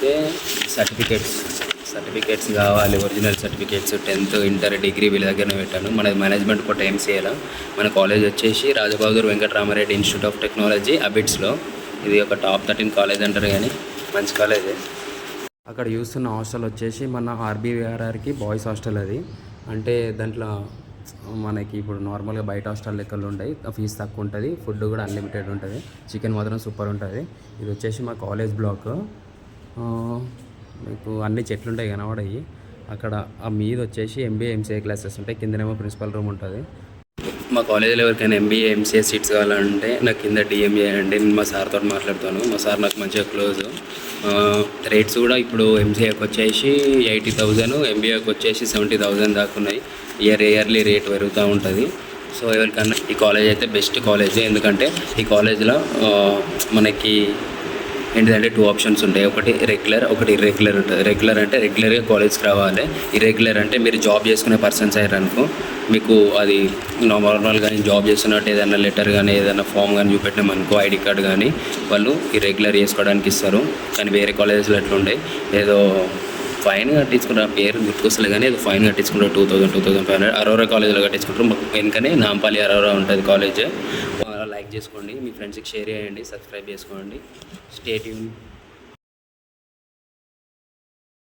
అయితే సర్టిఫికేట్స్ కావాలి, original certificates 10th inter degree వీళ్ళ దగ్గరనే పెట్టాను. మన మేనేజ్మెంట్ కోట ఎంసీఏలో. మన కాలేజ్ వచ్చేసి Rajabahadur Venkataramareddy Institute of Technology అబిట్స్లో. ఇది ఒక టాప్ 13 కాలేజ్ అంటారు, కానీ మంచి కాలేజే. అక్కడ చూస్తున్న హాస్టల్ వచ్చేసి మన ఆర్బీవీఆర్ఆర్కి బాయ్స్ హాస్టల్. అది అంటే దాంట్లో మనకి ఇప్పుడు నార్మల్గా బయట హాస్టల్ లెక్కలు ఉంటాయి, ఫీజు తక్కువ ఉంటుంది, ఫుడ్ కూడా అన్లిమిటెడ్ ఉంటుంది, చికెన్ మాత్రం సూపర్ ఉంటుంది. ఇది వచ్చేసి మా కాలేజ్ బ్లాక్. మీకు అన్ని చెట్లు ఉంటాయి కనబడాయి. అక్కడ ఆ మీద వచ్చేసి ఎంబీఏ ఎంసీఏ క్లాసెస్ ఉంటాయి, కిందనేమో ప్రిన్సిపల్ రూమ్ ఉంటుంది. మా కాలేజీలో ఎవరికైనా ఎంబీఏ ఎంసీఏ సీట్స్ కావాలంటే నాకు కింద డిఎంఏ అండి. నేను మా సార్తో మాట్లాడతాను. మా సార్ నాకు మంచిగా క్లోజ్. రేట్స్ కూడా ఇప్పుడు ఎంసీఏకి వచ్చేసి 80,000, ఎంబీఏకి వచ్చేసి 70,000 దాకా ఉన్నాయి. ఇయర్లీ రేట్ పెరుగుతూ ఉంటుంది. సో ఎవరికన్నా ఈ కాలేజ్ అయితే బెస్ట్ కాలేజ్. ఎందుకంటే ఈ కాలేజ్లో మనకి ఏంటిదంటే 2 ఆప్షన్స్ ఉంటాయి. ఒకటి రెగ్యులర్, ఒకటి ఇర్రెగ్యులర్ ఉంటుంది. రెగ్యులర్ అంటే రెగ్యులర్గా కాలేజ్కి రావాలి. ఇర్రెగ్యులర్ అంటే మీరు జాబ్ చేసుకునే పర్సన్స్ అయ్యారనుకో, మీకు అది నార్మల్గా జాబ్ చేస్తున్నట్టు ఏదైనా లెటర్ కానీ ఏదైనా ఫామ్ కానీ చూపెట్టినామనుకో, ఐడి కార్డ్ కానీ, వాళ్ళు ఇర్రెగ్యులర్ చేసుకోవడానికి ఇస్తారు. కానీ వేరే కాలేజెస్లో ఎట్లుండే ఏదో ఫైన్ కట్టించుకుంటారు, పేరు గుర్తుకొస్తలే కానీ ఏదో ఫైన్ కట్టించుకుంటారు 2,500 అరోరా కాలేజీలో కట్టించుకుంటారు. మాకు వెనుకనే నాంపల్లి అరోరా ఉంటుంది కాలేజ్. లైక్ చేసుకోండి, మీ ఫ్రెండ్స్కి షేర్ చేయండి, సబ్స్క్రైబ్ చేసుకోండి. Stay tune.